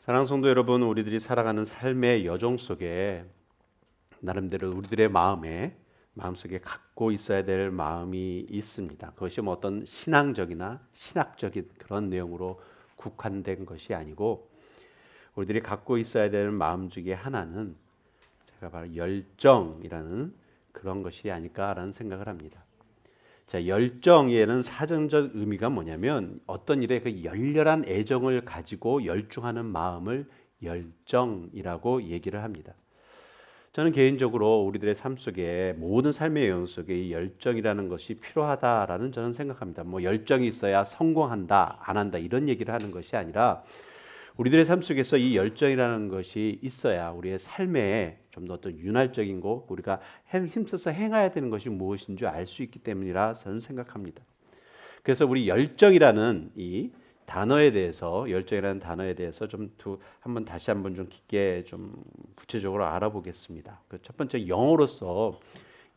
사랑하는 성도 여러분, 우리들이 살아가는 삶의 여정 속에 나름대로 우리들의 마음속에 갖고 있어야 될 마음이 있습니다. 그것이 뭐 어떤 신앙적이나 신학적인 그런 내용으로 국한된 것이 아니고 우리들이 갖고 있어야 될 마음 중에 하나는 제가 바로 열정이라는 그런 것이 아닐까라는 생각을 합니다. 자, 열정에는 사전적 의미가 뭐냐면 어떤 일에 그 열렬한 애정을 가지고 열중하는 마음을 열정이라고 얘기를 합니다. 저는 개인적으로 우리들의 삶 속에 모든 삶의 영역 속에 이 열정이라는 것이 필요하다라는 저는 생각합니다. 뭐 열정이 있어야 성공한다, 안 한다 이런 얘기를 하는 것이 아니라 우리들의 삶 속에서 이 열정이라는 것이 있어야 우리의 삶에 좀 더 어떤 윤활적인 거 우리가 힘써서 행해야 되는 것이 무엇인 줄 알 수 있기 때문이라 저는 생각합니다. 그래서 우리 열정이라는 이 열정이라는 단어에 대해서 한번 다시 한번 좀 깊게 좀 구체적으로 알아보겠습니다. 그 첫 번째 영어로서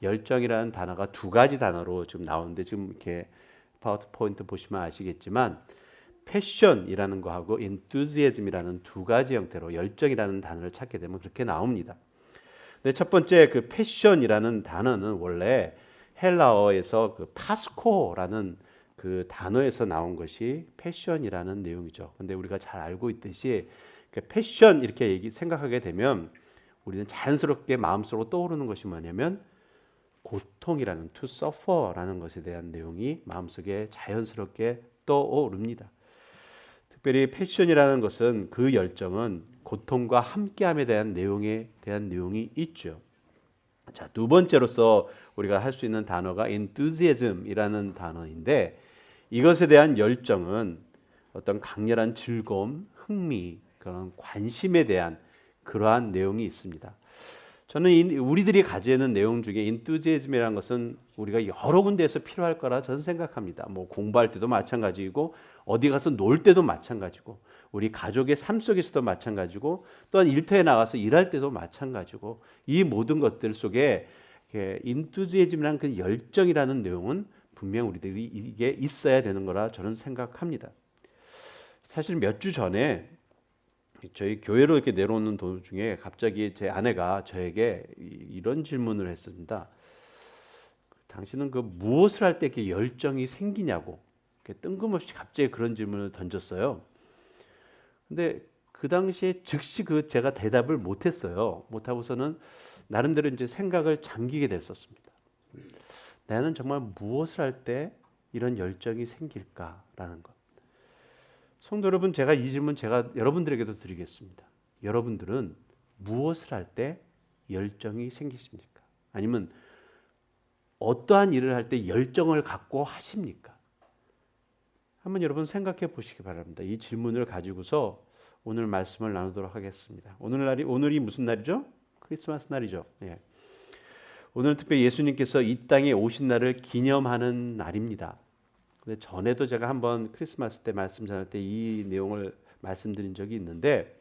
열정이라는 단어가 두 가지 단어로 지금 나오는데 지금 이렇게 파워포인트 보시면 아시겠지만 패션이라는 거하고 enthusiasm이라는 두 가지 형태로 열정이라는 단어를 찾게 되면 그렇게 나옵니다. 근데 첫 번째 그 패션이라는 단어는 원래 헬라어에서 그 파스코라는 그 단어에서 나온 것이 패션이라는 내용이죠. 근데 우리가 잘 알고 있듯이 그 패션 이렇게 생각하게 되면 우리는 자연스럽게 마음속으로 떠오르는 것이 뭐냐면 고통이라는 to suffer라는 것에 대한 내용이 마음속에 자연스럽게 떠오릅니다. 특별히 패션이라는 것은 그 열정은 고통과 함께함에 대한 내용이 있죠. 자, 두 번째로서 우리가 할 수 있는 단어가 enthusiasm이라는 단어인데 이것에 대한 열정은 어떤 강렬한 즐거움, 흥미, 그런 관심에 대한 그러한 내용이 있습니다. 저는 우리들이 가지고 있는 내용 중에 enthusiasm이라는 것은 우리가 여러 군데에서 필요할 거라 저는 생각합니다. 뭐 공부할 때도 마찬가지이고 어디 가서 놀 때도 마찬가지고 우리 가족의 삶 속에서도 마찬가지고 또한 일터에 나가서 일할 때도 마찬가지고 이 모든 것들 속에 enthusiasm이라는 그 열정이라는 내용은 분명 우리들이 이게 있어야 되는 거라 저는 생각합니다. 사실 몇 주 전에 저희 교회로 이렇게 내려오는 도중에 갑자기 제 아내가 저에게 이런 질문을 했습니다. 당신은 그 무엇을 할 때 이렇게 열정이 생기냐고 뜬금없이 갑자기 그런 질문을 던졌어요. 근데 그 당시에 즉시 제가 대답을 못했어요. 못하고서는 나름대로 이제 생각을 잠기게 됐었습니다. 나는 정말 무엇을 할 때 이런 열정이 생길까라는 것. 성도 여러분, 제가 이 질문 여러분들에게도 드리겠습니다. 여러분들은 무엇을 할 때 열정이 생기십니까? 아니면 어떠한 일을 할 때 열정을 갖고 하십니까? 한번 여러분 생각해 보시기 바랍니다. 이 질문을 가지고서 오늘 말씀을 나누도록 하겠습니다. 오늘이 무슨 날이죠? 크리스마스 날이죠. 예. 오늘 특별히 예수님께서 이 땅에 오신 날을 기념하는 날입니다. 근데 전에도 제가 한번 크리스마스 때 말씀 전할 때 이 내용을 말씀드린 적이 있는데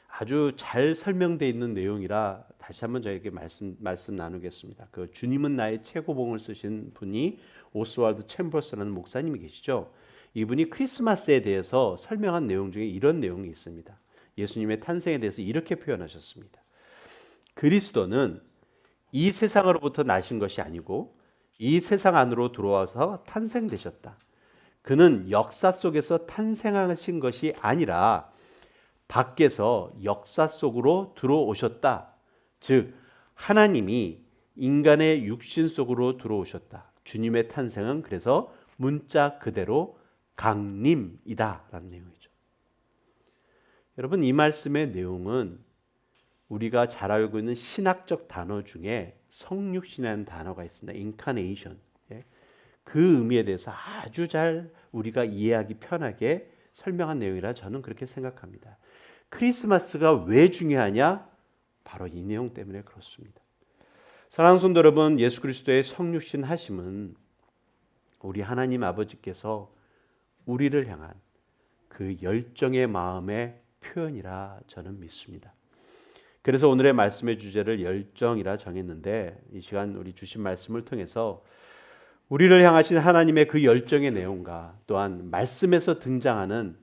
아주 잘 설명되어 있는 내용이라 다시 한번 저에게 말씀 나누겠습니다. 그 주님은 나의 최고봉을 쓰신 분이 오스왈드 챔버스라는 목사님이 계시죠. 이분이 크리스마스에 대해서 설명한 내용 중에 이런 내용이 있습니다. 예수님의 탄생에 대해서 이렇게 표현하셨습니다. 그리스도는 이 세상으로부터 나신 것이 아니고 이 세상 안으로 들어와서 탄생되셨다. 그는 역사 속에서 탄생하신 것이 아니라 밖에서 역사 속으로 들어오셨다. 즉 하나님이 인간의 육신 속으로 들어오셨다. 주님의 탄생은 그래서 문자 그대로 강림이다 라는 내용이죠. 여러분, 이 말씀의 내용은 우리가 잘 알고 있는 신학적 단어 중에 성육신이라는 단어가 있습니다. incarnation. 그 의미에 대해서 아주 잘 우리가 이해하기 편하게 설명한 내용이라 저는 그렇게 생각합니다. 크리스마스가 왜 중요하냐? 바로 이 내용 때문에 그렇습니다. 사랑하는 성도 여러분, 예수 그리스도의 성육신 하심은 우리 하나님 아버지께서 우리를 향한 그 열정의 마음의 표현이라 저는 믿습니다. 그래서 오늘의 말씀의 주제를 열정이라 정했는데 이 시간 우리 주신 말씀을 통해서 우리를 향하신 하나님의 그 열정의 내용과 또한 말씀에서 등장하는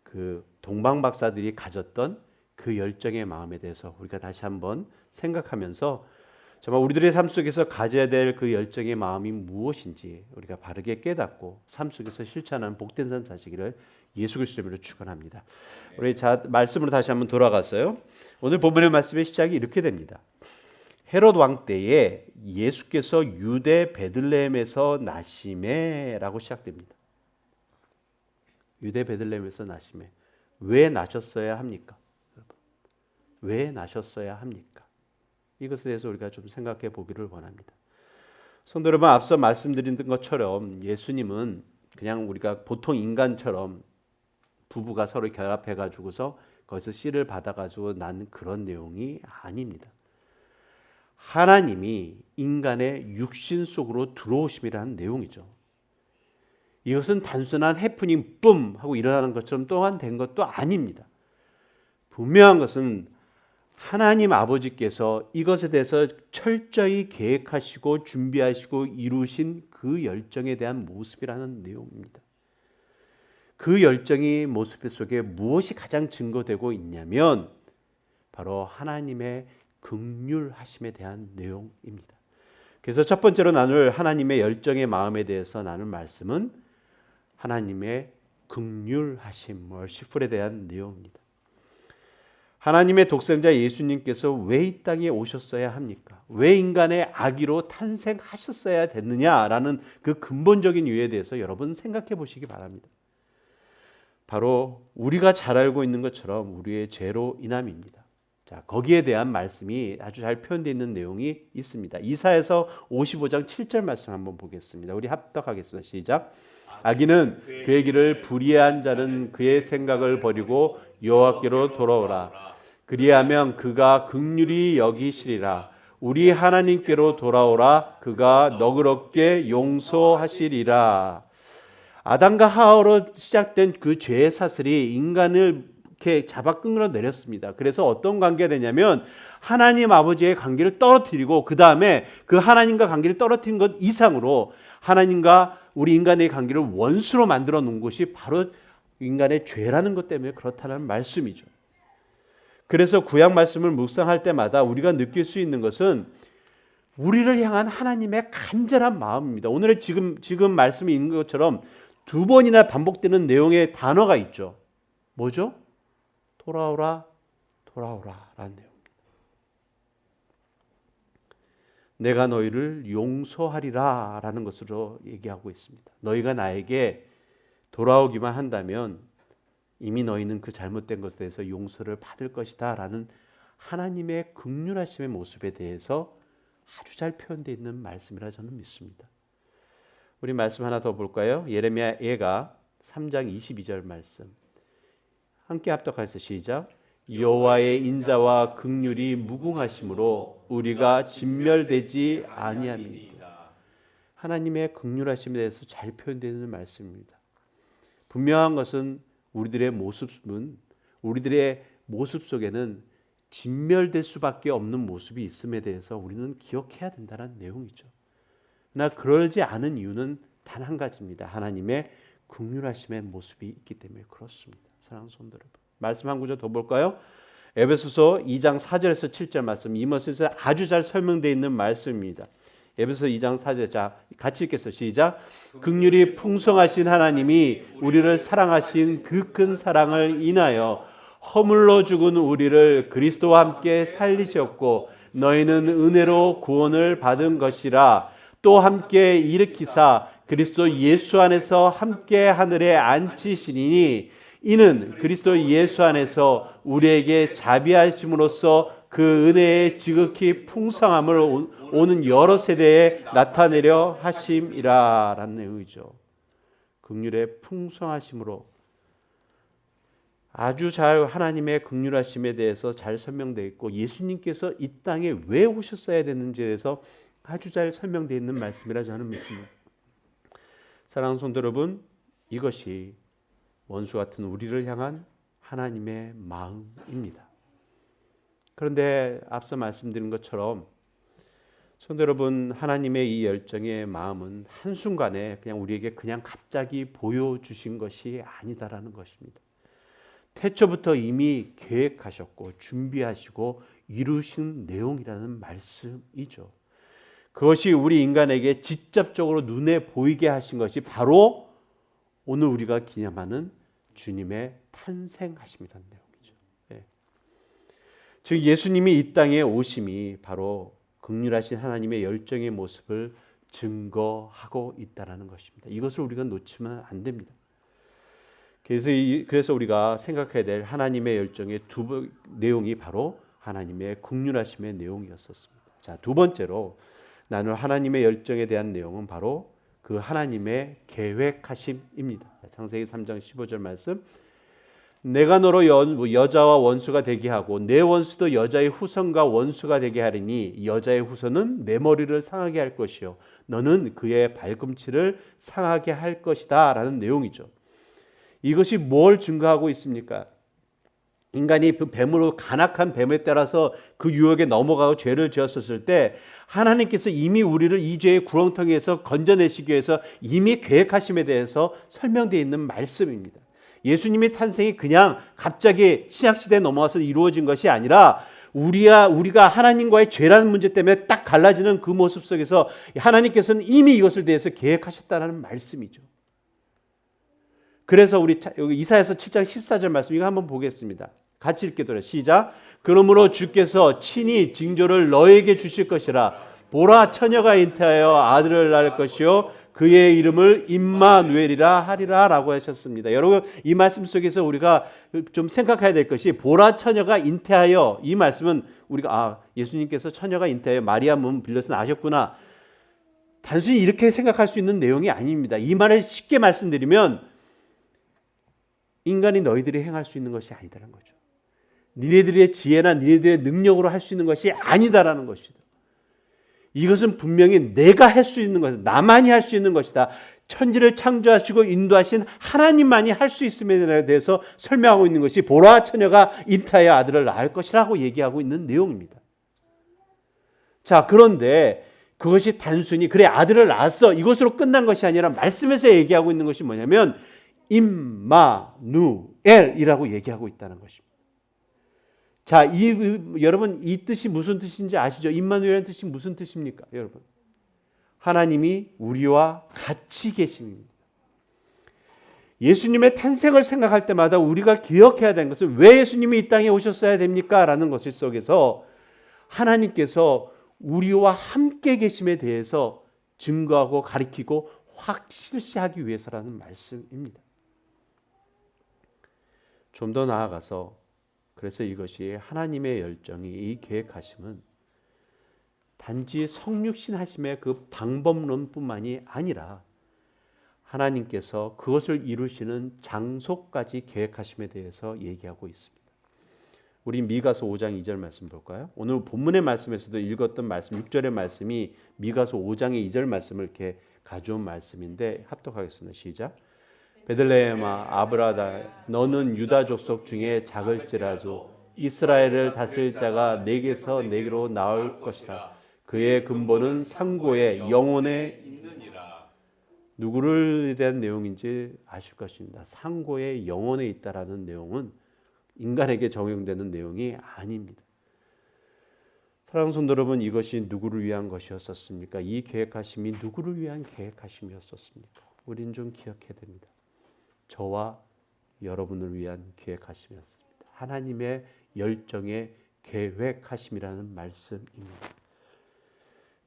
그 동방 박사들이 가졌던 그 열정의 마음에 대해서 우리가 다시 한번 생각하면서 정말 우리들의 삶 속에서 가져야 될 그 열정의 마음이 무엇인지 우리가 바르게 깨닫고 삶 속에서 실천하는 복된 삶 사시기를 예수 그리스도 이름으로 축원합니다. 우리 말씀으로 다시 한번 돌아가서요. 오늘 본문의 말씀의 시작이 이렇게 됩니다. 헤롯 왕 때에 예수께서 유대 베들레헴에서 나시매라고 시작됩니다. 유대 베들레헴에서 나시매. 왜 나셨어야 합니까? 왜 나셨어야 합니까? 이것에 대해서 우리가 좀 생각해 보기를 원합니다. 성도 여러분, 앞서 말씀드린 것처럼 예수님은 그냥 우리가 보통 인간처럼 부부가 서로 결합해 가지고서 거기서 씨를 받아 가지고 낳는 그런 내용이 아닙니다. 하나님이 인간의 육신 속으로 들어오심이라는 내용이죠. 이것은 단순한 해프닝 뿜 하고 일어나는 것처럼 또한 된 것도 아닙니다. 분명한 것은 하나님 아버지께서 이것에 대해서 철저히 계획하시고 준비하시고 이루신 그 열정에 대한 모습이라는 내용입니다. 그 열정이 모습 속에 무엇이 가장 증거되고 있냐면 바로 하나님의 긍휼하심에 대한 내용입니다. 그래서 첫 번째로 나눌 하나님의 열정의 마음에 대해서 나눌 말씀은 하나님의 긍휼하심, merciful에 대한 내용입니다. 하나님의 독생자 예수님께서 왜 이 땅에 오셨어야 합니까? 왜 인간의 아기로 탄생하셨어야 됐느냐라는 그 근본적인 이유에 대해서 여러분 생각해 보시기 바랍니다. 바로 우리가 잘 알고 있는 것처럼 우리의 죄로 인함입니다. 자, 거기에 대한 말씀이 아주 잘 표현되어 있는 내용이 있습니다. 이사야서 55장 7절 말씀 한번 보겠습니다. 우리 합독하겠습니다. 시작. 악인은 그의 길을 불의한 자는 그의 생각을 버리고 여호와께로 돌아오라. 그리하면 그가 긍휼히 여기시리라. 우리 하나님께로 돌아오라. 그가 너그럽게 용서하시리라. 아담과 하와로 시작된 그 죄의 사슬이 인간을 이렇게 잡아 끌어내렸습니다. 그래서 어떤 관계가 되냐면 하나님 아버지의 관계를 떨어뜨리고 그 다음에 그 하나님과 관계를 떨어뜨린 것 이상으로 하나님과 우리 인간의 관계를 원수로 만들어 놓은 것이 바로 인간의 죄라는 것 때문에 그렇다는 말씀이죠. 그래서 구약 말씀을 묵상할 때마다 우리가 느낄 수 있는 것은 우리를 향한 하나님의 간절한 마음입니다. 오늘 지금 말씀이 있는 것처럼 두 번이나 반복되는 내용의 단어가 있죠. 뭐죠? 돌아오라, 돌아오라 라는 내용입니다. 내가 너희를 용서하리라 라는 것으로 얘기하고 있습니다. 너희가 나에게 돌아오기만 한다면 이미 너희는 그 잘못된 것에 대해서 용서를 받을 것이다 라는 하나님의 긍휼하심의 모습에 대해서 아주 잘 표현되어 있는 말씀이라 저는 믿습니다. 우리 말씀 하나 더 볼까요? 예레미야 예가 3장 22절 말씀 함께 합독해서 시작. 여호와의 인자와 긍휼이 무궁하심으로 우리가 진멸되지 아니함이니이다. 하나님의 긍휼하심에 대해서 잘 표현되는 말씀입니다. 분명한 것은 우리들의 모습 속에는 진멸될 수밖에 없는 모습이 있음에 대해서 우리는 기억해야 된다는 내용이죠. 그러나 그러지 않은 이유는 단 한 가지입니다. 하나님의 긍휼하심의 모습이 있기 때문에 그렇습니다. 사랑하는 성도 여러분, 말씀 한 구절 더 볼까요? 에베소서 2장 4절에서 7절 말씀, 이 말씀에서 아주 잘 설명되어 있는 말씀입니다. 에베소서 2장 4절, 자 같이 읽겠습니다. 시작. 긍휼이 풍성하신 하나님이 우리를 사랑하신 그 큰 사랑을 인하여 허물로 죽은 우리를 그리스도와 함께 살리셨고 너희는 은혜로 구원을 받은 것이라. 또 함께 일으키사 그리스도 예수 안에서 함께 하늘에 앉히시니 이는 그리스도 예수 안에서 우리에게 자비하심으로써 그 은혜의 지극히 풍성함을 오는 여러 세대에 나타내려 하심이라 라는 내용이죠. 긍휼의 풍성하심으로 아주 잘 하나님의 긍휼하심에 대해서 잘 설명되어 있고 예수님께서 이 땅에 왜 오셨어야 되는지에 대해서 아주 잘 설명되어 있는 말씀이라 저는 믿습니다. 사랑하는 성도 여러분, 이것이 원수 같은 우리를 향한 하나님의 마음입니다. 그런데 앞서 말씀드린 것처럼 성도 여러분, 하나님의 이 열정의 마음은 한순간에 그냥 우리에게 그냥 갑자기 보여주신 것이 아니다라는 것입니다. 태초부터 이미 계획하셨고 준비하시고 이루신 내용이라는 말씀이죠. 그것이 우리 인간에게 직접적으로 눈에 보이게 하신 것이 바로 오늘 우리가 기념하는 주님의 탄생하심이라는 내용이죠. 예. 즉 예수님이 이 땅에 오심이 바로 긍휼하신 하나님의 열정의 모습을 증거하고 있다는 것입니다. 이것을 우리가 놓치면 안 됩니다. 그래서 우리가 생각해야 될 하나님의 열정의 내용이 바로 하나님의 긍휼하심의 내용이었었습니다. 자, 두 번째로 나눌 하나님의 열정에 대한 내용은 바로 그 하나님의 계획하심입니다. 창세기 3장 15절 말씀, 내가 너로 여자와 원수가 되게 하고 내 원수도 여자의 후손과 원수가 되게 하리니 여자의 후손은 내 머리를 상하게 할 것이요 너는 그의 발꿈치를 상하게 할 것이다 라는 내용이죠. 이것이 뭘 증거하고 있습니까? 인간이 그 뱀으로 간악한 뱀에 따라서 그 유혹에 넘어가고 죄를 지었었을 때 하나님께서 이미 우리를 이 죄의 구렁텅이에서 건져내시기 위해서 이미 계획하심에 대해서 설명되어 있는 말씀입니다. 예수님의 탄생이 그냥 갑자기 신약시대에 넘어와서 이루어진 것이 아니라 우리가 하나님과의 죄라는 문제 때문에 딱 갈라지는 그 모습 속에서 하나님께서는 이미 이것을 대해서 계획하셨다는 말씀이죠. 그래서 우리 여기 이사야서 7장 14절 말씀 이거 한번 보겠습니다. 같이 읽게 시작. 그러므로 주께서 친히 징조를 너에게 주실 것이라. 보라, 처녀가 잉태하여 아들을 낳을 것이요 그의 이름을 임마누엘이라 하리라 라고 하셨습니다. 여러분 이 말씀 속에서 우리가 좀 생각해야 될 것이 보라, 처녀가 잉태하여, 이 말씀은 우리가 예수님께서 처녀가 잉태하여 마리아 몸 빌려서 나셨구나, 단순히 이렇게 생각할 수 있는 내용이 아닙니다. 이 말을 쉽게 말씀드리면 인간이 너희들이 행할 수 있는 것이 아니다라는 거죠. 니네들의 지혜나 니네들의 능력으로 할 수 있는 것이 아니다라는 것이다. 이것은 분명히 내가 할 수 있는 것이다. 나만이 할 수 있는 것이다. 천지를 창조하시고 인도하신 하나님만이 할 수 있음에 대해서 설명하고 있는 것이 보라, 처녀가 잉태하여 아들을 낳을 것이라고 얘기하고 있는 내용입니다. 자, 그런데 그것이 단순히 그래 아들을 낳았어 이것으로 끝난 것이 아니라 말씀에서 얘기하고 있는 것이 뭐냐면 임마누엘이라고 얘기하고 있다는 것입니다. 자, 여러분 이 뜻이 무슨 뜻인지 아시죠? 임마누엘의 뜻이 무슨 뜻입니까? 여러분, 하나님이 우리와 같이 계심입니다. 예수님의 탄생을 생각할 때마다 우리가 기억해야 되는 것은 왜 예수님이 이 땅에 오셨어야 됩니까? 라는 것 속에서 하나님께서 우리와 함께 계심에 대해서 증거하고 가리키고 확실시하기 위해서라는 말씀입니다. 좀 더 나아가서 그래서 이것이 하나님의 열정이, 이 계획하심은 단지 성육신 하심의 그 방법론뿐만이 아니라 하나님께서 그것을 이루시는 장소까지 계획하심에 대해서 얘기하고 있습니다. 우리 미가서 5장 2절 말씀 볼까요? 오늘 본문의 말씀에서도 읽었던 말씀 6절의 말씀이 미가서 5장의 2절 말씀을 이렇게 가져온 말씀인데 합독하겠습니다. 시작. 베들레헴아 아브라다 너는 유다 족속 중에 작을지라도 이스라엘을 다스릴 자가 내게서 내게로 나올 것이라. 그의 근본은 상고의 영혼에 있느니라. 누구를 대한 내용인지 아실 것입니다. 상고의 영혼에 있다라는 내용은 인간에게 적용되는 내용이 아닙니다. 사랑하는 성도 여러분, 이것이 누구를 위한 것이었었습니까? 이 계획하심이 누구를 위한 계획하심이었었습니까? 우린 좀 기억해야 됩니다. 저와 여러분을 위한 계획하심이었습니다. 하나님의 열정의 계획하심이라는 말씀입니다.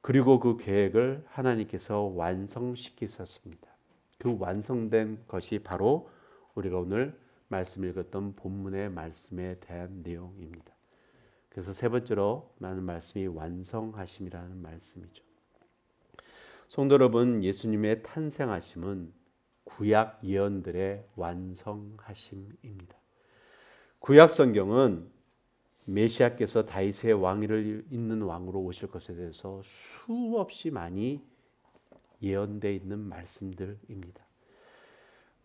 그리고 그 계획을 하나님께서 완성시키셨습니다. 그 완성된 것이 바로 우리가 오늘 말씀 읽었던 본문의 말씀에 대한 내용입니다. 그래서 세 번째로 나는 말씀이 완성하심이라는 말씀이죠. 성도 여러분, 예수님의 탄생하심은 구약 예언들의 완성하심입니다. 구약 성경은 메시아께서 다윗의 왕위를 잇는 왕으로 오실 것에 대해서 수없이 많이 예언되어 있는 말씀들입니다.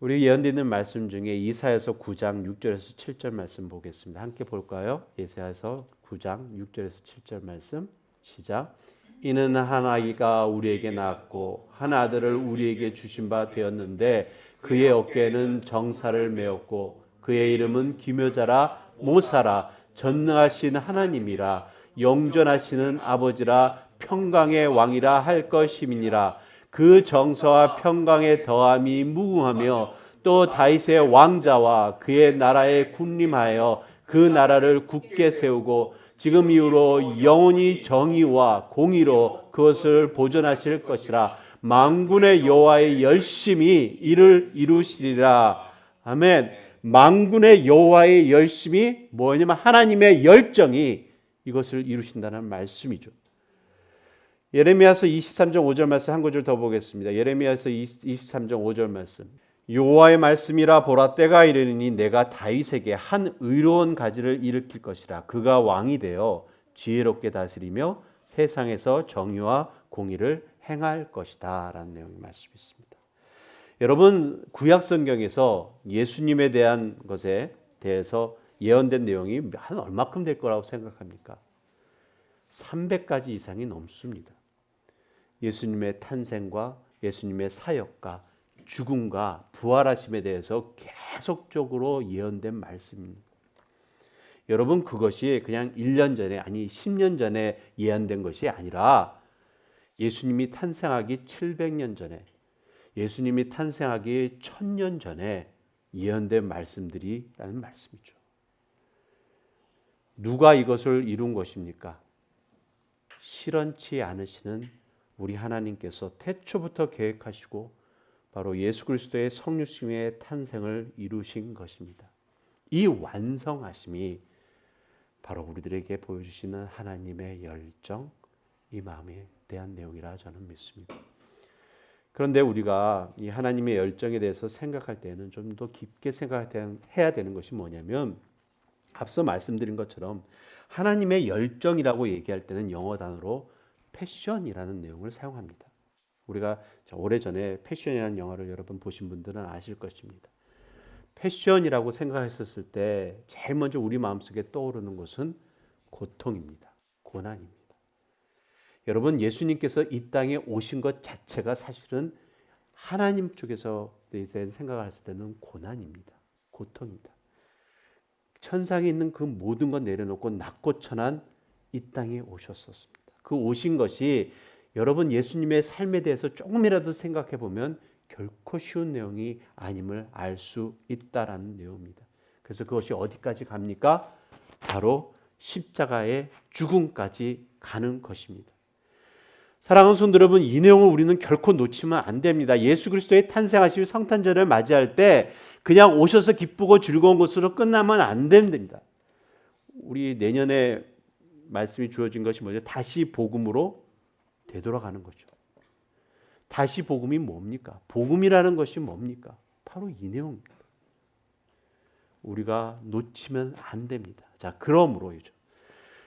우리 예언되어 있는 말씀 중에 이사야서 9장 6절에서 7절 말씀 보겠습니다. 함께 볼까요? 이사야서 9장 6절에서 7절 말씀 시작. 이는 한 아이가 우리에게 낳았고 한 아들을 우리에게 주신 바 되었는데 그의 어깨에는 정사를 메었고 그의 이름은 기묘자라 모사라 전능하신 하나님이라 영존하시는 아버지라 평강의 왕이라 할 것임이니라. 그 정서와 평강의 더함이 무궁하며 또 다윗의 왕자와 그의 나라에 군림하여 그 나라를 굳게 세우고 지금 이후로 영원히 정의와 공의로 그것을 보존하실 것이라. 만군의 여호와의 열심히 이를 이루시리라. 아멘. 만군의 여호와의 열심이 뭐냐면 하나님의 열정이 이것을 이루신다는 말씀이죠. 예레미야서 23장 5절 말씀 한 구절 더 보겠습니다. 예레미야서 23장 5절 말씀. 여호와의 말씀이라 보라 때가 이르니 내가 다윗에게 한 의로운 가지를 일으킬 것이라. 그가 왕이 되어 지혜롭게 다스리며 세상에서 정의와 공의를 행할 것이다 라는 내용의 말씀이 있습니다. 여러분 구약 성경에서 예수님에 대한 것에 대해서 예언된 내용이 한 얼마큼 될 거라고 생각합니까? 300가지 이상이 넘습니다. 예수님의 탄생과 예수님의 사역과 죽음과 부활하심에 대해서 계속적으로 예언된 말씀입니다. 여러분 그것이 그냥 1년 전에 아니 10년 전에 예언된 것이 아니라 예수님이 탄생하기 700년 전에 예수님이 탄생하기 1000년 전에 예언된 말씀들이라는 말씀이죠. 누가 이것을 이룬 것입니까? 실현치 않으시는 우리 하나님께서 태초부터 계획하시고 바로 예수 그리스도의 성육신의 탄생을 이루신 것입니다. 이 완성하심이 바로 우리들에게 보여주시는 하나님의 열정, 이 마음에 대한 내용이라 저는 믿습니다. 그런데 우리가 이 하나님의 열정에 대해서 생각할 때는 좀 더 깊게 생각해야 되는 것이 뭐냐면 앞서 말씀드린 것처럼 하나님의 열정이라고 얘기할 때는 영어 단어로 패션이라는 내용을 사용합니다. 우리가 오래전에 패션이라는 영화를 여러분 보신 분들은 아실 것입니다. 패션이라고 생각했었을 때 제일 먼저 우리 마음속에 떠오르는 것은 고통입니다. 고난입니다. 여러분 예수님께서 이 땅에 오신 것 자체가 사실은 하나님 쪽에서 생각을 했을 때는 고난입니다. 고통입니다. 천상에 있는 그 모든 것 내려놓고 낮고 천한 이 땅에 오셨었습니다. 그 오신 것이 여러분 예수님의 삶에 대해서 조금이라도 생각해 보면 결코 쉬운 내용이 아님을 알 수 있다라는 내용입니다. 그래서 그것이 어디까지 갑니까? 바로 십자가의 죽음까지 가는 것입니다. 사랑하는 성도 여러분, 이 내용을 우리는 결코 놓치면 안 됩니다. 예수 그리스도의 탄생하시고 성탄절을 맞이할 때 그냥 오셔서 기쁘고 즐거운 것으로 끝나면 안 됩니다. 우리 내년에 말씀이 주어진 것이 뭐죠? 다시 복음으로 되돌아가는 거죠. 다시 복음이 뭡니까? 복음이라는 것이 뭡니까? 바로 이 내용입니다. 우리가 놓치면 안 됩니다. 자, 그러므로이죠.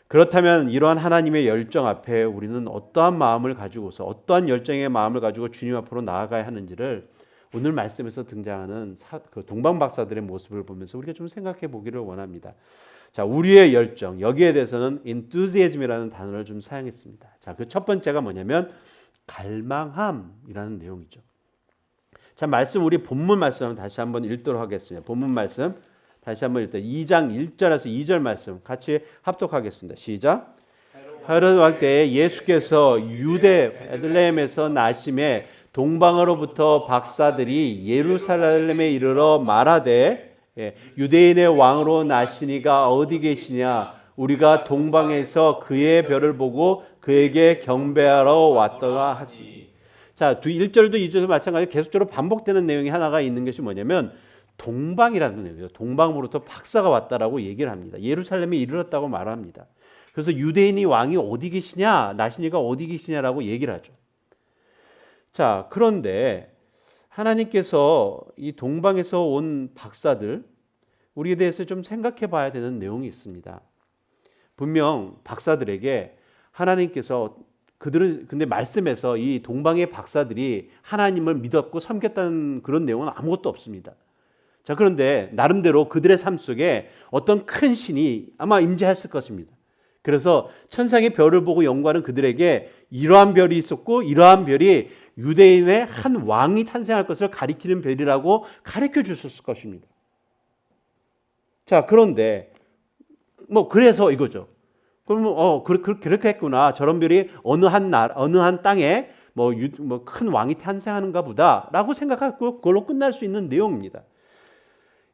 그렇다면 이러한 하나님의 열정 앞에 우리는 어떠한 마음을 가지고서 어떠한 열정의 마음을 가지고 주님 앞으로 나아가야 하는지를 오늘 말씀에서 등장하는 그 동방 박사들의 모습을 보면서 우리가 좀 생각해 보기를 원합니다. 자, 우리의 열정, 여기에 대해서는 enthusiasm이라는 단어를 좀 사용했습니다. 자, 그 첫 번째가 뭐냐면 갈망함이라는 내용이죠. 자, 말씀 우리 본문 말씀 다시 한번 읽도록 하겠습니다. 본문 말씀 다시 한번 읽다 2장 1절에서 2절 말씀 같이 합독하겠습니다. 시작. 헤로드 왕 때에 예수께서 유대 베들레헴에서 나심에 동방으로부터 박사들이 예루살렘에 이르러 말하되 유대인의 왕으로 나시니가 어디 계시냐? 우리가 동방에서 그의 별을 보고 그에게 경배하러 왔더라 하지. 자, 1절도 2절도 마찬가지로 계속적으로 반복되는 내용이 하나가 있는 것이 뭐냐면 동방이라는 내용이죠. 동방으로부터 박사가 왔다라고 얘기를 합니다. 예루살렘에 이르렀다고 말합니다. 그래서 유대인이 왕이 어디 계시냐, 나시니가 어디 계시냐라고 얘기를 하죠. 자, 그런데 하나님께서 이 동방에서 온 박사들 우리에 대해서 좀 생각해 봐야 되는 내용이 있습니다. 분명 박사들에게 하나님께서 그들은 근데 말씀에서 이 동방의 박사들이 하나님을 믿었고 섬겼다는 그런 내용은 아무것도 없습니다. 자, 그런데 나름대로 그들의 삶 속에 어떤 큰 신이 아마 임재했을 것입니다. 그래서 천상의 별을 보고 연구하는 그들에게 이러한 별이 있었고 이러한 별이 유대인의 한 왕이 탄생할 것을 가리키는 별이라고 가르쳐 주셨을 것입니다. 자, 그런데 뭐 그래서 이거죠. 그러면 그렇게 했구나. 저런 별이 어느 한 땅에 뭐 큰 왕이 탄생하는가 보다라고 생각하고 그걸로 끝날 수 있는 내용입니다.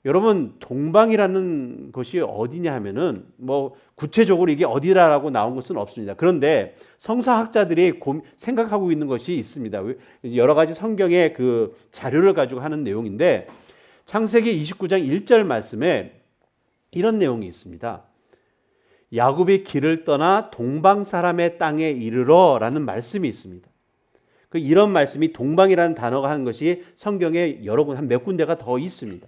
여러분, 동방이라는 것이 어디냐 하면은 뭐 구체적으로 이게 어디라고 나온 것은 없습니다. 그런데 성서학자들이 생각하고 있는 것이 있습니다. 여러 가지 성경의 그 자료를 가지고 하는 내용인데, 창세기 29장 1절 말씀에 이런 내용이 있습니다. 야곱이 길을 떠나 동방 사람의 땅에 이르러라는 말씀이 있습니다. 이런 말씀이 동방이라는 단어가 하는 것이 성경에 여러 군 한 몇 군데가 더 있습니다.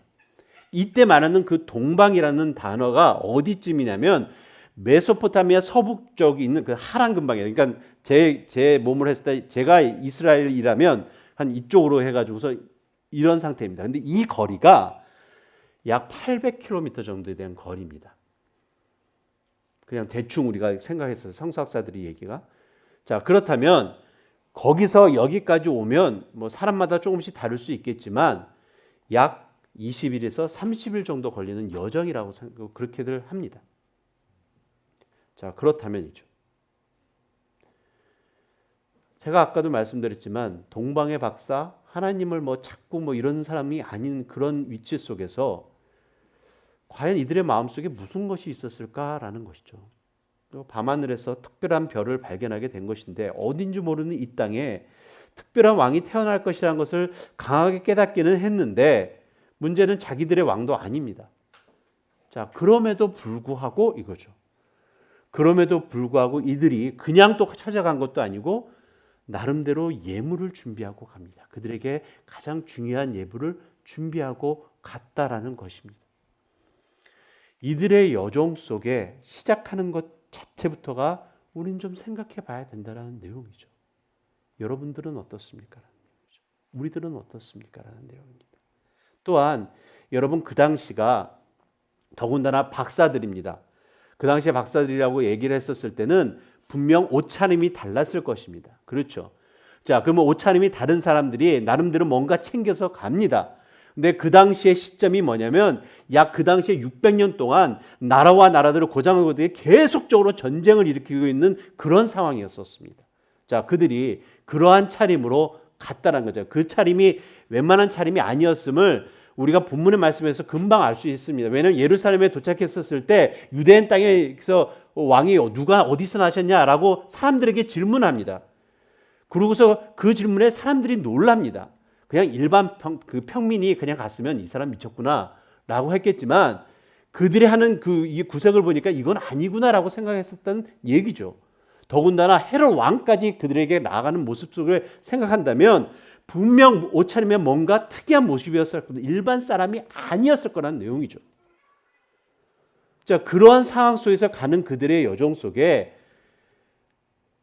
이때 말하는 그 동방이라는 단어가 어디쯤이냐면 메소포타미아 서북쪽에 있는 그 하란 근방이에요. 그러니까 제 몸을 했을 때 제가 이스라엘이라면 한 이쪽으로 해가지고서 이런 상태입니다. 근데 이 거리가 약 800km 정도 된 거리입니다. 그냥 대충 우리가 생각했어요. 성서학자들이 얘기가. 자, 그렇다면 거기서 여기까지 오면 뭐 사람마다 조금씩 다를 수 있겠지만 약 20일에서 30일 정도 걸리는 여정이라고 그렇게들 합니다. 자, 그렇다면이죠. 제가 아까도 말씀드렸지만 동방의 박사, 하나님을 뭐 찾고 뭐 이런 사람이 아닌 그런 위치 속에서 과연 이들의 마음속에 무슨 것이 있었을까라는 것이죠. 밤하늘에서 특별한 별을 발견하게 된 것인데 어딘지 모르는 이 땅에 특별한 왕이 태어날 것이라는 것을 강하게 깨닫기는 했는데 문제는 자기들의 왕도 아닙니다. 자, 그럼에도 불구하고 이거죠. 그럼에도 불구하고 이들이 그냥 또 찾아간 것도 아니고 나름대로 예물을 준비하고 갑니다. 그들에게 가장 중요한 예물을 준비하고 갔다라는 것입니다. 이들의 여정 속에 시작하는 것 자체부터가 우린 좀 생각해 봐야 된다는 내용이죠. 여러분들은 어떻습니까? 우리들은 어떻습니까? 라는 내용입니다. 또한 여러분, 그 당시가 더군다나 박사들입니다. 그 당시에 박사들이라고 얘기를 했었을 때는 분명 옷차림이 달랐을 것입니다. 그렇죠. 자, 그러면 옷차림이 다른 사람들이 나름대로 뭔가 챙겨서 갑니다. 근데 그 당시의 시점이 뭐냐면 약 그 당시에 600년 동안 나라와 나라들을 고장하고 계속적으로 전쟁을 일으키고 있는 그런 상황이었었습니다. 자, 그들이 그러한 차림으로 갔다는 거죠. 그 차림이 웬만한 차림이 아니었음을 우리가 본문의 말씀에서 금방 알 수 있습니다. 왜냐하면 예루살렘에 도착했었을 때 유대인 땅에서 왕이 누가 어디서 나셨냐라고 사람들에게 질문합니다. 그러고서 그 질문에 사람들이 놀랍니다. 그냥 일반 평민이 그냥 갔으면 이 사람 미쳤구나라고 했겠지만 그들이 하는 이 구색을 보니까 이건 아니구나라고 생각했었다는 얘기죠. 더군다나 헤롯 왕까지 그들에게 나아가는 모습 속을 생각한다면 분명 옷차림에 뭔가 특이한 모습이었을 겁니다. 일반 사람이 아니었을 거라는 내용이죠. 자, 그러한 상황 속에서 가는 그들의 여정 속에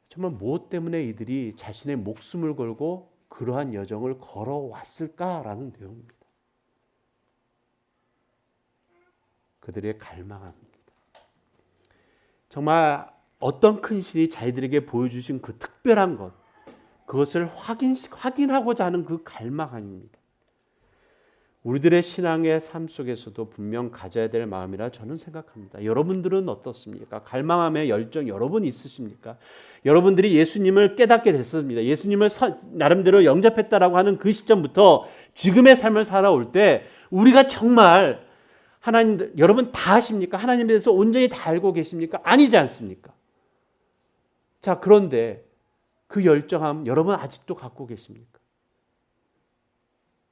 정말 무엇 때문에 이들이 자신의 목숨을 걸고 그러한 여정을 걸어왔을까라는 내용입니다. 그들의 갈망합니다. 정말 어떤 큰 신이 자기들에게 보여주신 그 특별한 것, 그것을 확인하고자 하는 그 갈망입니다. 우리들의 신앙의 삶 속에서도 분명 가져야 될 마음이라 저는 생각합니다. 여러분들은 어떻습니까? 갈망함의 열정 여러분 있으십니까? 여러분들이 예수님을 깨닫게 됐습니다. 예수님을 나름대로 영접했다라고 하는 그 시점부터 지금의 삶을 살아올 때 우리가 정말 하나님, 여러분 다 아십니까? 하나님에 대해서 온전히 다 알고 계십니까? 아니지 않습니까? 자, 그런데 그 열정함 여러분 아직도 갖고 계십니까?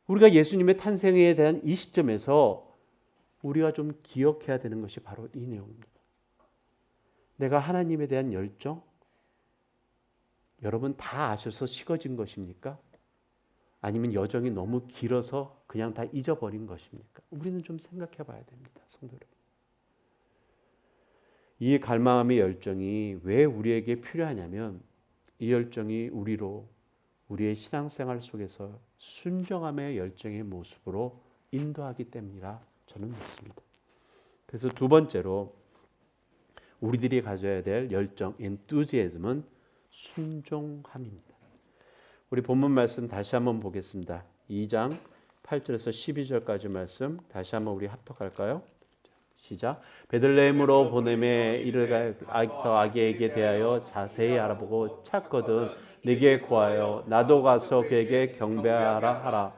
우리가 예수님의 탄생에 대한 이 시점에서 우리가 좀 기억해야 되는 것이 바로 이 내용입니다. 내가 하나님에 대한 열정, 여러분 다 아셔서 식어진 것입니까? 아니면 여정이 너무 길어서 그냥 다 잊어버린 것입니까? 우리는 좀 생각해 봐야 됩니다. 성도 여러분. 이 갈망함의 열정이 왜 우리에게 필요하냐면 이 열정이 우리의 신앙생활 속에서 순종함의 열정의 모습으로 인도하기 때문이라 저는 믿습니다. 그래서 두 번째로 우리들이 가져야 될 열정, enthusiasm은 순종함입니다. 우리 본문 말씀 다시 한번 보겠습니다. 2장 8절에서 12절까지 말씀 다시 한번 우리 합독할까요? 시작. 베들레헴으로 보내매 이르가서 아기에게 대하여 자세히 알아보고 찾거든 네게 구하여 나도 가서 그에게 경배하라 하라.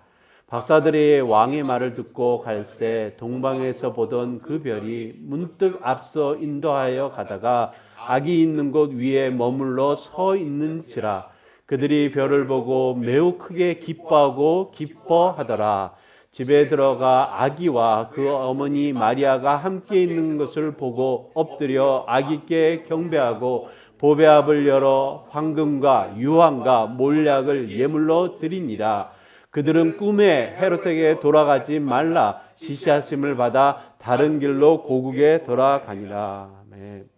박사들이 왕의 말을 듣고 갈새 동방에서 보던 그 별이 문득 앞서 인도하여 가다가 아기 있는 곳 위에 머물러 서 있는지라. 그들이 별을 보고 매우 크게 기뻐하고 기뻐하더라. 집에 들어가 아기와 그 어머니 마리아가 함께 있는 것을 보고 엎드려 아기께 경배하고 보배압을 열어 황금과 유황과 몰약을 예물로 드리니라. 그들은 꿈에 헤롯에게 돌아가지 말라 지시하심을 받아 다른 길로 고국에 돌아가니라. 아멘.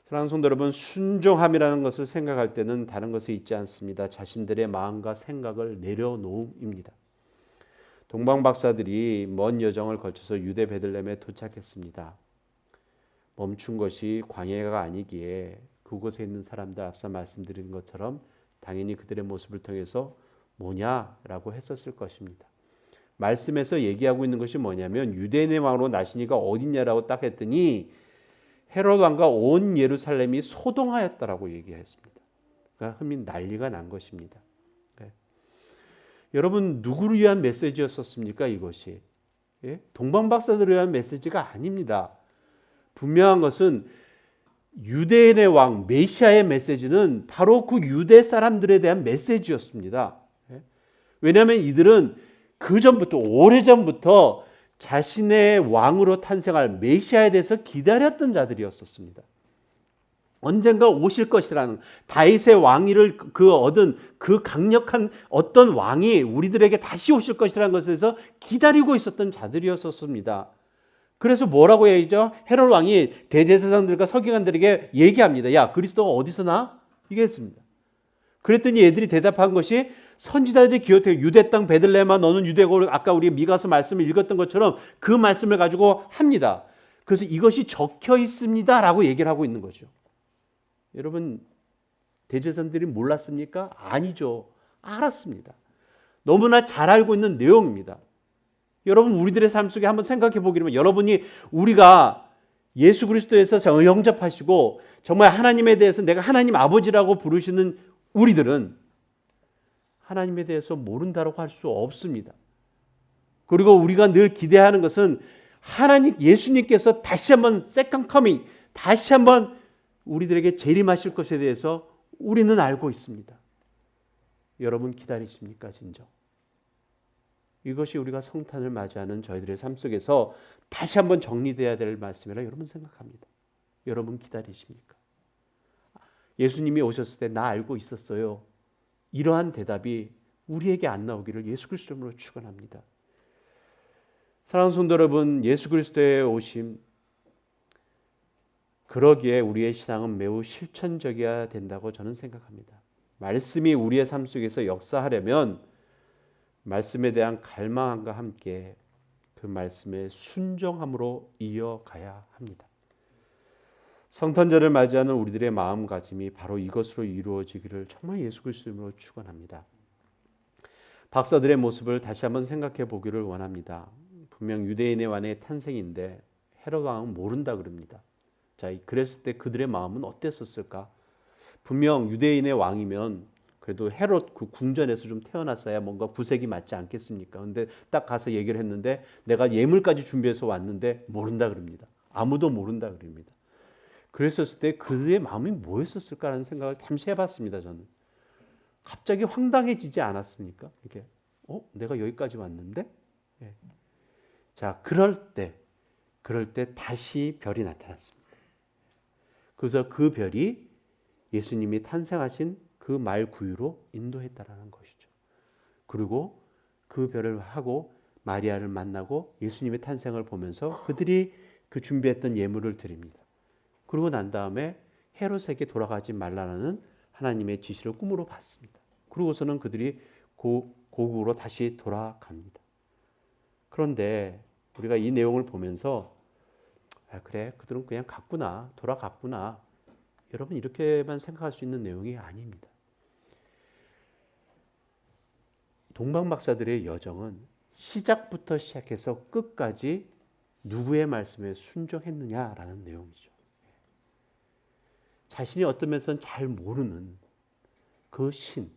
사랑하는 성도 여러분, 순종함이라는 것을 생각할 때는 다른 것에 있지 않습니다. 자신들의 마음과 생각을 내려놓음입니다. 동방 박사들이 먼 여정을 거쳐서 유대 베들레헴에 도착했습니다. 멈춘 것이 광야가 아니기에 그곳에 있는 사람들 앞서 말씀드린 것처럼 당연히 그들의 모습을 통해서 뭐냐라고 했었을 것입니다. 말씀에서 얘기하고 있는 것이 뭐냐면 유대인의 왕으로 나시니가 어딨냐라고 딱 했더니 헤롯 왕과 온 예루살렘이 소동하였다라고 얘기했습니다. 그러니까 흠이 난리가 난 것입니다. 네. 여러분 누구를 위한 메시지였었습니까? 이것이 동방 박사들을 위한 메시지가 아닙니다. 분명한 것은 유대인의 왕 메시아의 메시지는 바로 그 유대 사람들에 대한 메시지였습니다. 왜냐하면 이들은 그 전부터 오래전부터 자신의 왕으로 탄생할 메시아에 대해서 기다렸던 자들이었었습니다. 언젠가 오실 것이라는 다윗의 왕위를 얻은 그 강력한 어떤 왕이 우리들에게 다시 오실 것이라는 것에 대해서 기다리고 있었던 자들이었었습니다. 그래서 뭐라고 얘기죠? 헤롯 왕이 대제사장들과 서기관들에게 얘기합니다. 야, 그리스도가 어디서 나? 이게 했습니다. 그랬더니 애들이 대답한 것이 선지자들이 기억해요. 유대 땅 베들레헴아 너는 유대고, 아까 우리 미가서 말씀을 읽었던 것처럼 그 말씀을 가지고 합니다. 그래서 이것이 적혀 있습니다라고 얘기를 하고 있는 거죠. 여러분 대제사장들이 몰랐습니까? 아니죠. 알았습니다. 너무나 잘 알고 있는 내용입니다. 여러분 우리들의 삶 속에 한번 생각해 보기를, 여러분이 우리가 예수 그리스도에서 영접하시고 정말 하나님에 대해서 내가 하나님 아버지라고 부르시는 우리들은 하나님에 대해서 모른다고 할 수 없습니다. 그리고 우리가 늘 기대하는 것은 하나님 예수님께서 다시 한번 세컨 커밍, 다시 한번 우리들에게 재림하실 것에 대해서 우리는 알고 있습니다. 여러분 기다리십니까 진정? 이것이 우리가 성탄을 맞이하는 저희들의 삶 속에서 다시 한번 정리돼야 될 말씀이라 여러분 생각합니다. 여러분 기다리십니까? 예수님이 오셨을 때 나 알고 있었어요. 이러한 대답이 우리에게 안 나오기를 예수 그리스도로 축원합니다. 사랑하는 성도 여러분, 예수 그리스도의 오심, 그러기에 우리의 신앙은 매우 실천적이어야 된다고 저는 생각합니다. 말씀이 우리의 삶 속에서 역사하려면 말씀에 대한 갈망함과 함께 그 말씀의 순종함으로 이어가야 합니다. 성탄절을 맞이하는 우리들의 마음가짐이 바로 이것으로 이루어지기를 정말 예수 그리스도로 축원합니다. 박사들의 모습을 다시 한번 생각해 보기를 원합니다. 분명 유대인의 왕의 탄생인데 헤롯 왕은 모른다 그럽니다. 자, 그랬을 때 그들의 마음은 어땠었을까? 분명 유대인의 왕이면 그래도 헤롯 그 궁전에서 좀 태어났어야 뭔가 구색이 맞지 않겠습니까? 근데 딱 가서 얘기를 했는데 내가 예물까지 준비해서 왔는데 모른다 그럽니다. 아무도 모른다 그럽니다. 그랬었을 때 그의 마음이 뭐였었을까라는 생각을 잠시 해봤습니다. 저는 갑자기 황당해지지 않았습니까? 이렇게 내가 여기까지 왔는데, 예. 자 그럴 때 다시 별이 나타났습니다. 그래서 그 별이 예수님이 탄생하신 그 말 구유로 인도했다라는 것이죠. 그리고 그 별을 하고 마리아를 만나고 예수님의 탄생을 보면서 그들이 그 준비했던 예물을 드립니다. 그러고 난 다음에 헤롯에게 돌아가지 말라는 하나님의 지시를 꿈으로 봤습니다. 그러고서는 그들이 고국으로 다시 돌아갑니다. 그런데 우리가 이 내용을 보면서 그래 그들은 그냥 갔구나, 돌아갔구나, 여러분 이렇게만 생각할 수 있는 내용이 아닙니다. 동방 박사들의 여정은 시작부터 시작해서 끝까지 누구의 말씀에 순종했느냐라는 내용이죠. 자신이 어떤 면에서는 잘 모르는 그 신,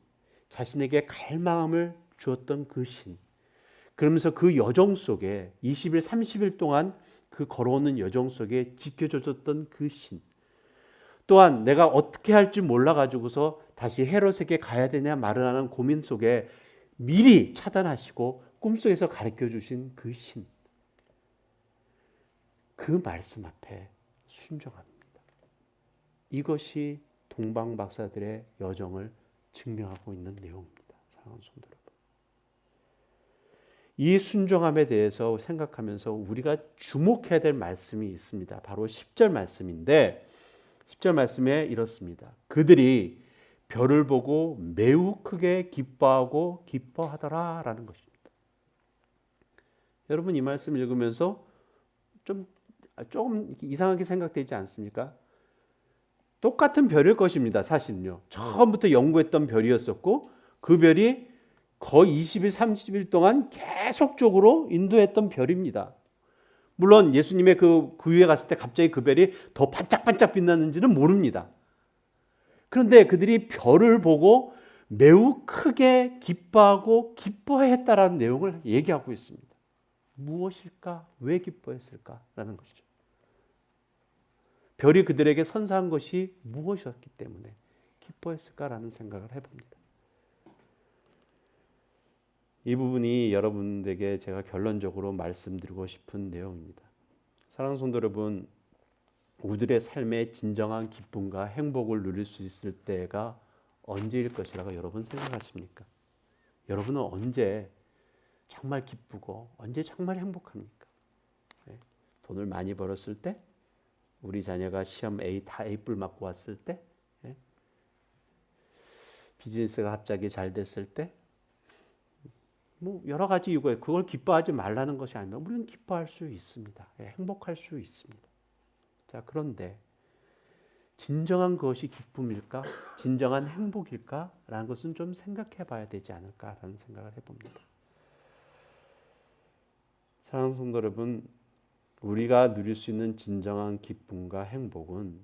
자신에게 갈망함을 주었던 그 신, 그러면서 그 여정 속에 20일, 30일 동안 그 걸어오는 여정 속에 지켜줘줬던 그 신, 또한 내가 어떻게 할지 몰라가지고서 다시 헤롯에게 가야 되냐 말을 하는 고민 속에 미리 차단하시고 꿈속에서 가르쳐 주신 그 신, 그 말씀 앞에 순종합니다. 이것이 동방 박사들의 여정을 증명하고 있는 내용입니다. 사랑하는 성도 여러분, 이 순종함에 대해서 생각하면서 우리가 주목해야 될 말씀이 있습니다. 바로 10절 말씀인데 10절 말씀에 이렇습니다. 그들이 별을 보고 매우 크게 기뻐하고 기뻐하더라라는 것입니다. 여러분, 이 말씀 읽으면서 조금 이상하게 생각되지 않습니까? 똑같은 별일 것입니다. 사실은요. 처음부터 연구했던 별이었었고 그 별이 거의 20일, 30일 동안 계속적으로 인도했던 별입니다. 물론 예수님의 그 위에 갔을 때 갑자기 그 별이 더 반짝반짝 빛났는지는 모릅니다. 그런데 그들이 별을 보고 매우 크게 기뻐하고 기뻐했다라는 내용을 얘기하고 있습니다. 무엇일까? 왜 기뻐했을까라는 것이죠. 별이 그들에게 선사한 것이 무엇이었기 때문에 기뻐했을까라는 생각을 해봅니다. 이 부분이 여러분들에게 제가 결론적으로 말씀드리고 싶은 내용입니다. 사랑하는 성도 여러분, 우리들의 삶의 진정한 기쁨과 행복을 누릴 수 있을 때가 언제일 것이라고 여러분 생각하십니까? 여러분은 언제 정말 기쁘고 언제 정말 행복합니까? 돈을 많이 벌었을 때? 우리 자녀가 시험 다 A뿔 맞고 왔을 때? 비즈니스가 갑자기 잘 됐을 때? 뭐 여러 가지 이유가 그걸 기뻐하지 말라는 것이 아니라 우리는 기뻐할 수 있습니다. 행복할 수 있습니다. 자, 그런데 진정한 것이 기쁨일까? 진정한 행복일까? 라는 것은 좀 생각해 봐야 되지 않을까라는 생각을 해봅니다. 사랑하는 성도 여러분, 우리가 누릴 수 있는 진정한 기쁨과 행복은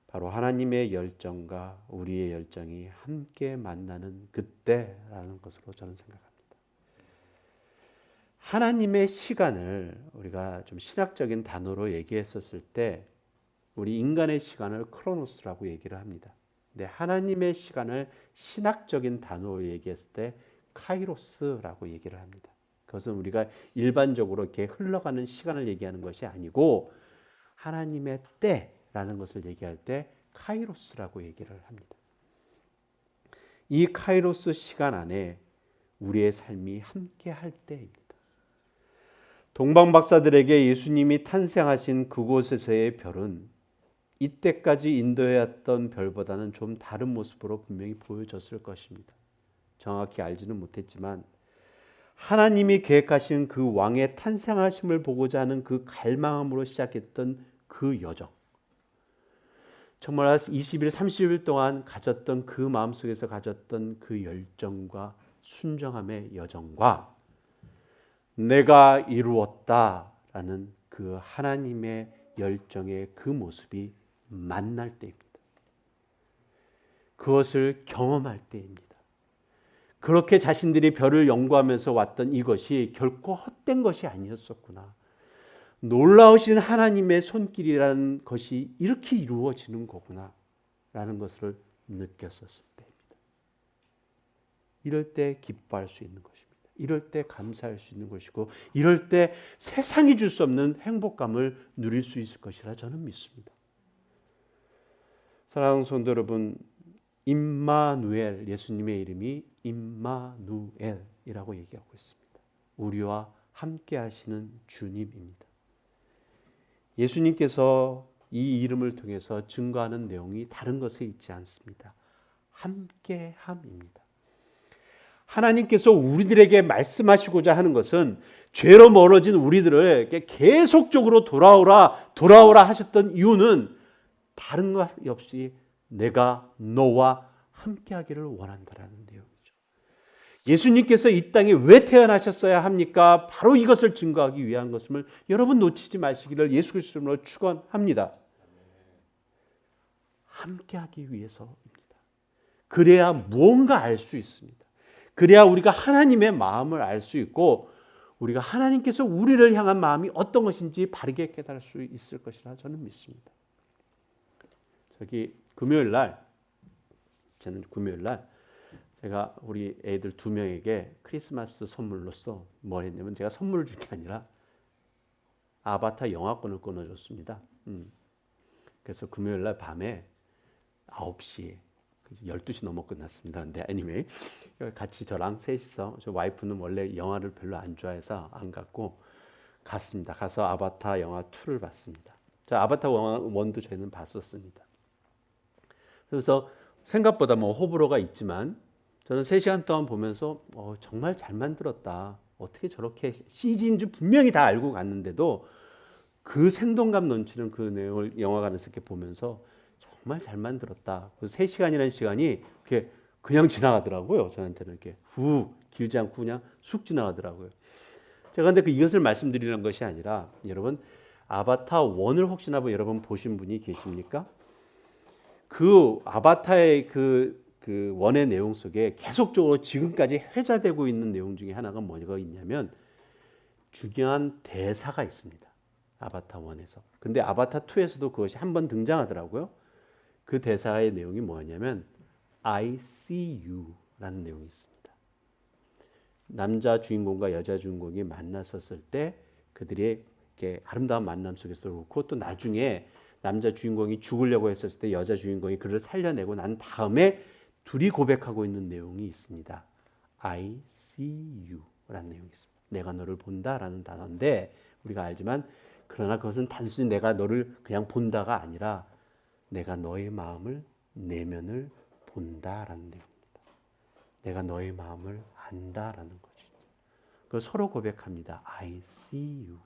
바로 하나님의 열정과 우리의 열정이 함께 만나는 그때라는 것으로 저는 생각합니다. 하나님의 시간을 우리가 좀 신학적인 단어로 얘기했었을 때 우리 인간의 시간을 크로노스라고 얘기를 합니다. 근데 하나님의 시간을 신학적인 단어로 얘기했을 때 카이로스라고 얘기를 합니다. 그것은 우리가 일반적으로 이렇게 흘러가는 시간을 얘기하는 것이 아니고 하나님의 때라는 것을 얘기할 때 카이로스라고 얘기를 합니다. 이 카이로스 시간 안에 우리의 삶이 함께 할 때입니다. 동방 박사들에게 예수님이 탄생하신 그곳에서의 별은 이때까지 인도해왔던 별보다는 좀 다른 모습으로 분명히 보여졌을 것입니다. 정확히 알지는 못했지만 하나님이 계획하신 그 왕의 탄생하심을 보고자 하는 그 갈망함으로 시작했던 그 여정, 정말 20일, 30일 동안 가졌던 그 마음속에서 가졌던 그 열정과 순정함의 여정과 내가 이루었다라는 그 하나님의 열정의 그 모습이 만날 때입니다. 그것을 경험할 때입니다. 그렇게 자신들이 별을 연구하면서 왔던 이것이 결코 헛된 것이 아니었었구나. 놀라우신 하나님의 손길이라는 것이 이렇게 이루어지는 거구나 라는 것을 느꼈었을 때입니다. 이럴 때 기뻐할 수 있는 것입니다. 이럴 때 감사할 수 있는 것이고 이럴 때 세상이 줄 수 없는 행복감을 누릴 수 있을 것이라 저는 믿습니다. 사랑하는 성도 여러분, 임마누엘, 예수님의 이름이 임마누엘이라고 얘기하고 있습니다. 우리와 함께 하시는 주님입니다. 예수님께서 이 이름을 통해서 증거하는 내용이 다른 것에 있지 않습니다. 함께함입니다. 하나님께서 우리들에게 말씀하시고자 하는 것은 죄로 멀어진 우리들을 계속적으로 돌아오라 하셨던 이유는 다른 것 없이 내가 너와 함께하기를 원한다라는 내용이죠. 예수님께서 이 땅에 왜 태어나셨어야 합니까? 바로 이것을 증거하기 위한 것임을 여러분 놓치지 마시기를 예수 그리스도로 축원합니다. 함께하기 위해서입니다. 그래야 무언가 알 수 있습니다. 그래야 우리가 하나님의 마음을 알 수 있고 우리가 하나님께서 우리를 향한 마음이 어떤 것인지 바르게 깨달을 수 있을 것이라 저는 믿습니다. 저는 금요일 날 제가 우리 애들 2명에게 크리스마스 선물로서 뭘 했냐면 제가 선물을 준 게 아니라 아바타 영화권을 끊어줬습니다. 그래서 금요일 날 밤에 9시에 12시 넘어 끝났습니다. 근데 anyway 같이 저랑 셋이서 저 와이프는 원래 영화를 별로 안 좋아해서 안 갔고 갔습니다. 가서 아바타 영화 2를 봤습니다. 자, 아바타 영화 1도 저희는 봤었습니다. 그래서 생각보다 뭐 호불호가 있지만 저는 3시간 동안 보면서 정말 잘 만들었다. 어떻게 저렇게 CG인 줄 분명히 다 알고 갔는데도 그 생동감 넘치는 그 내용을 영화관에서 이렇게 보면서 정말 잘 만들었다. 그 3시간이라는 시간이 그냥 지나가더라고요. 저한테는 이렇게 길지 않고 그냥 쑥 지나가더라고요. 제가 근데 이것을 말씀드리는 것이 아니라 여러분 아바타 1을 혹시나 여러분 보신 분이 계십니까? 그 아바타의 그 원의 내용 속에 계속적으로 지금까지 회자되고 있는 내용 중에 하나가 뭐가 있냐면 중요한 대사가 있습니다. 아바타 1에서. 근데 아바타 2에서도 그것이 한번 등장하더라고요. 그 대사의 내용이 뭐냐면 I see you라는 내용이 있습니다. 남자 주인공과 여자 주인공이 만났었을 때 그들의 이렇게 아름다운 만남 속에서도 그렇고 또 나중에 남자 주인공이 죽으려고 했었을 때 여자 주인공이 그를 살려내고 난 다음에 둘이 고백하고 있는 내용이 있습니다. I see you라는 내용이 있습니다. 내가 너를 본다라는 단어인데 우리가 알지만 그러나 그것은 단순히 내가 너를 그냥 본다가 아니라 내가 너의 마음을 내면을 본다라는 내용입니다. 내가 너의 마음을 안다라는 거죠. 그걸 서로 고백합니다. I see you.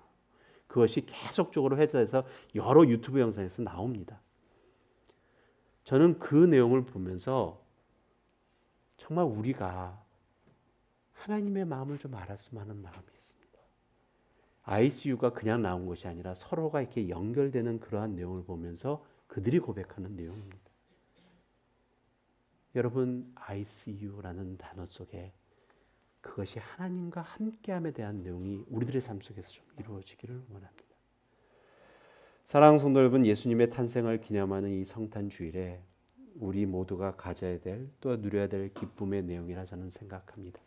그것이 계속적으로 회자돼서 여러 유튜브 영상에서 나옵니다. 저는 그 내용을 보면서 정말 우리가 하나님의 마음을 좀 알았으면 하는 마음이 있습니다. I see you가 그냥 나온 것이 아니라 서로가 이렇게 연결되는 그러한 내용을 보면서 그들이 고백하는 내용입니다. 여러분, I see you라는 단어 속에 그것이 하나님과 함께함에 대한 내용이 우리들의 삶 속에서 좀 이루어지기를 원합니다. 사랑하는 성도 여러분, 예수님의 탄생을 기념하는 이 성탄 주일에 우리 모두가 가져야 될 또 누려야 될 기쁨의 내용이라 저는 생각합니다.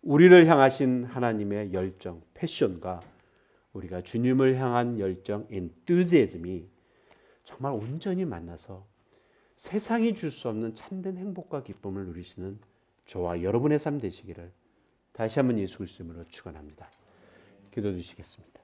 우리를 향하신 하나님의 열정, 패션과 우리가 주님을 향한 열정, enthusiasm이 정말 온전히 만나서 세상이 줄 수 없는 참된 행복과 기쁨을 누리시는 저와 여러분의 삶 되시기를 다시 한번 예수 그리스도 이름으로 축원합니다. 기도해 주시겠습니다.